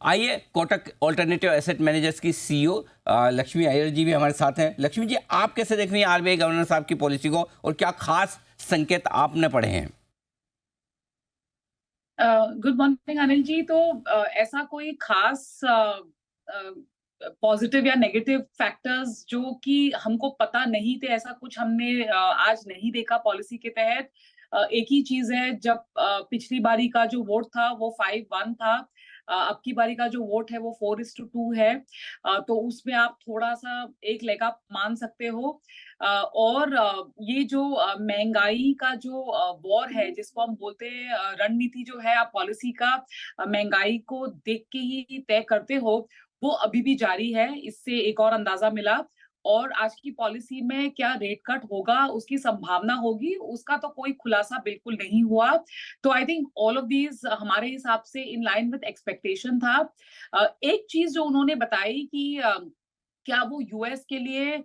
आइए, Kotak alternative asset managers की CEO Lakshmi Iyer जी भी हमारे साथ हैं। लक्ष्मी जी, आप कैसे देख रही हैं आरबीआई गवर्नर साहब की पॉलिसी को, और क्या खास संकेत आपने पढ़े हैं? Good morning Anil ji. तो ऐसा कोई खास पॉजिटिव या नेगेटिव फैक्टर्स जो कि हमको पता नहीं थे, ऐसा कुछ हमने आज नहीं देखा पॉलिसी के तहत। एक ही चीज है, जब पिछली बारी का जो वोट था वो 5-1 था, अब की बारी का जो वोट है वो 4:2 है। तो उसमें आप थोड़ा सा एक लेग अप मान सकते हो। और ये जो महंगाई का जो वॉर है, जिसको हम बोलते हैं रणनीति जो है, आप पॉलिसी का महंगाई को देख के ही तय करते हो, वो अभी भी जारी है। इससे एक और अंदाजा मिला। और आज की पॉलिसी में क्या रेट कट होगा, उसकी संभावना होगी, उसका तो कोई खुलासा बिल्कुल नहीं हुआ। तो I think all of these हमारे हिसाब से इन लाइन विद एक्सपेक्टेशन था। एक चीज जो उन्होंने बताई कि क्या वो यूएस के लिए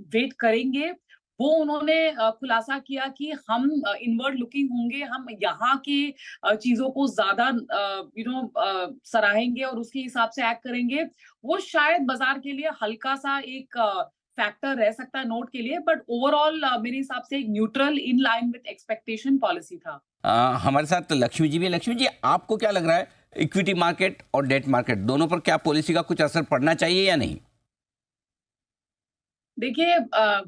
वेट करेंगे, वो उन्होंने खुलासा किया कि हम इनवर्ड लुकिंग होंगे, हम यहाँ की चीजों को ज्यादा सराहेंगे और उसके हिसाब से एक्ट करेंगे। वो शायद बाजार के लिए हल्का सा एक फैक्टर रह सकता है नोट के लिए, बट ओवरऑल मेरे हिसाब से एक neutral in line with expectation policy था। हमारे साथ लक्ष्मी जी भी हैं। लक्ष्मी जी, आपको क्या लग रहा है, इक्विटी मार्केट और डेट मार्केट दोनों पर क्या पॉलिसी का कुछ असर पड़ना चाहिए या नहीं? देखिए,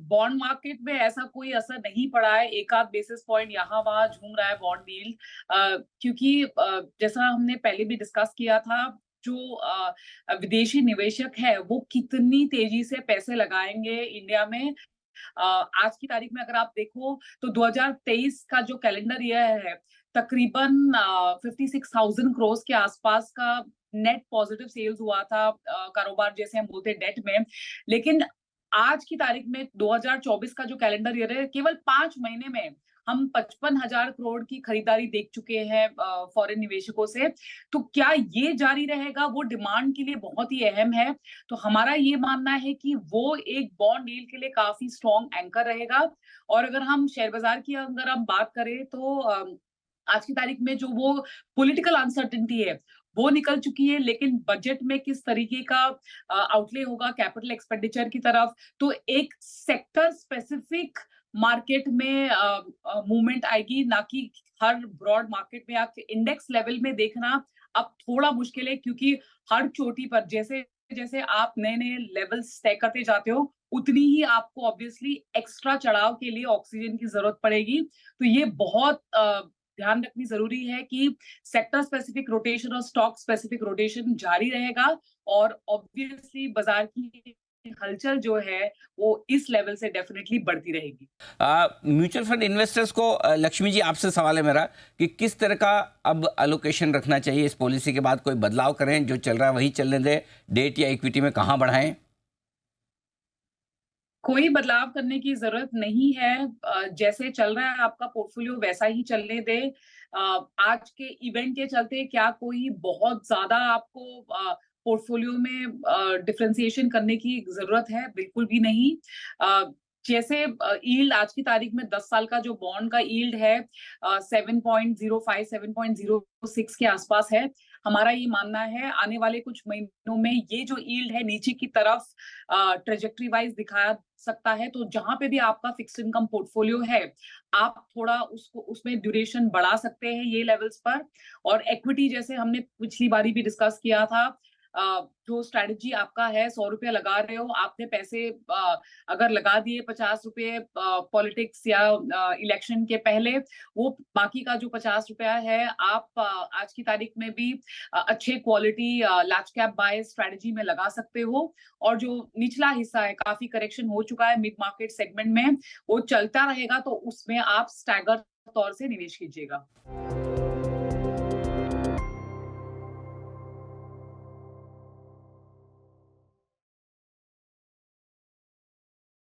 बॉन्ड मार्केट में ऐसा कोई असर नहीं पड़ा है। एक आध बेसिस पॉइंट यहाँ वहां झूम रहा है बॉन्ड यील्ड, क्योंकि जैसा हमने पहले भी डिस्कस किया था, जो विदेशी निवेशक है वो कितनी तेजी से पैसे लगाएंगे इंडिया में। आज की तारीख में अगर आप देखो तो 2023 का जो कैलेंडर ईयर है, तकरीबन 56,000 करोड़ के आसपास का नेट पॉजिटिव सेल्स हुआ था, कारोबार जैसे हम बोलते हैं डेट में। लेकिन आज की तारीख में 2024 का जो कैलेंडर ईयर है, केवल 5 महीने में हम 55,000 करोड़ की खरीदारी देख चुके हैं फॉरेन निवेशकों से। तो क्या ये जारी रहेगा, वो डिमांड के लिए बहुत ही अहम है। तो हमारा ये मानना है कि वो एक बॉन्ड डील के लिए काफी स्ट्रॉन्ग एंकर रहेगा। और अगर हम शेयर बाजार की अगर हम बात करें तो आज की तारीख में जो वो पॉलिटिकल अनसर्टेनिटी है वो निकल चुकी है, लेकिन बजट में किस तरीके का आउटले होगा कैपिटल एक्सपेंडिचर की तरफ, तो एक सेक्टर स्पेसिफिक मार्केट में मूवमेंट आएगी, ना कि हर ब्रॉड मार्केट में। आप इंडेक्स लेवल में देखना अब थोड़ा मुश्किल है, क्योंकि हर चोटी पर जैसे जैसे आप नए नए लेवल्स तय करते जाते हो, उतनी ही आपको ऑब्वियसली एक्स्ट्रा चढ़ाव के लिए ऑक्सीजन की जरूरत पड़ेगी। तो ये बहुत ध्यान रखनी जरूरी है कि सेक्टर स्पेसिफिक रोटेशन और स्टॉक स्पेसिफिक रोटेशन जारी रहेगा। और ऑब्वियसली बाजार की हलचल जो है वो इस लेवल से डेफिनेटली बढ़ती रहेगी। म्यूचुअल फंड इन्वेस्टर्स को लक्ष्मी जी, आपसे सवाल है मेरा कि किस तरह का अब अलोकेशन रखना चाहिए, इस पॉलिसी के बाद कोई बदलाव करें, जो चल रहा है वही चलने दें, डेट या इक्विटी में कहाँ बढ़ाएं? कोई बदलाव करने की जरूरत नहीं है। जैसे चल रहा है आपका पोर्टफोलियो वैसा ही चलने दे। आज के इवेंट के चलते क्या कोई बहुत ज्यादा आपको पोर्टफोलियो में डिफरेंशिएशन करने की जरूरत है? बिल्कुल भी नहीं। अ, जैसे यील्ड आज की तारीख में 10 साल का जो बॉन्ड का यील्ड है 7.05 7.06 के आसपास है। हमारा ये मानना है आने वाले कुछ महीनों में ये जो यील्ड है नीचे की तरफ ट्रेजेक्टरी वाइज दिखा सकता है। तो जहां पे भी आपका फिक्स्ड इनकम पोर्टफोलियो है, आप थोड़ा उसको उसमें ड्यूरेशन बढ़ा सकते हैं ये लेवल्स पर। और इक्विटी जैसे हमने पिछली बारी भी डिस्कस किया था, जो स्ट्रेटजी आपका है, 100 रुपए लगा रहे हो आपने पैसे, अगर लगा दिए 50 रुपए पॉलिटिक्स या इलेक्शन के पहले, वो बाकी का जो 50 रुपया है आप आज की तारीख में भी अच्छे quality large cap by strategy में लगा सकते हो। और जो निचला हिस्सा है, काफी करेक्शन हो चुका है मिड मार्केट सेगमेंट में, वो चलता रहेगा, तो उसमें आप स्टैगर तौर से निवेश कीजिएगा।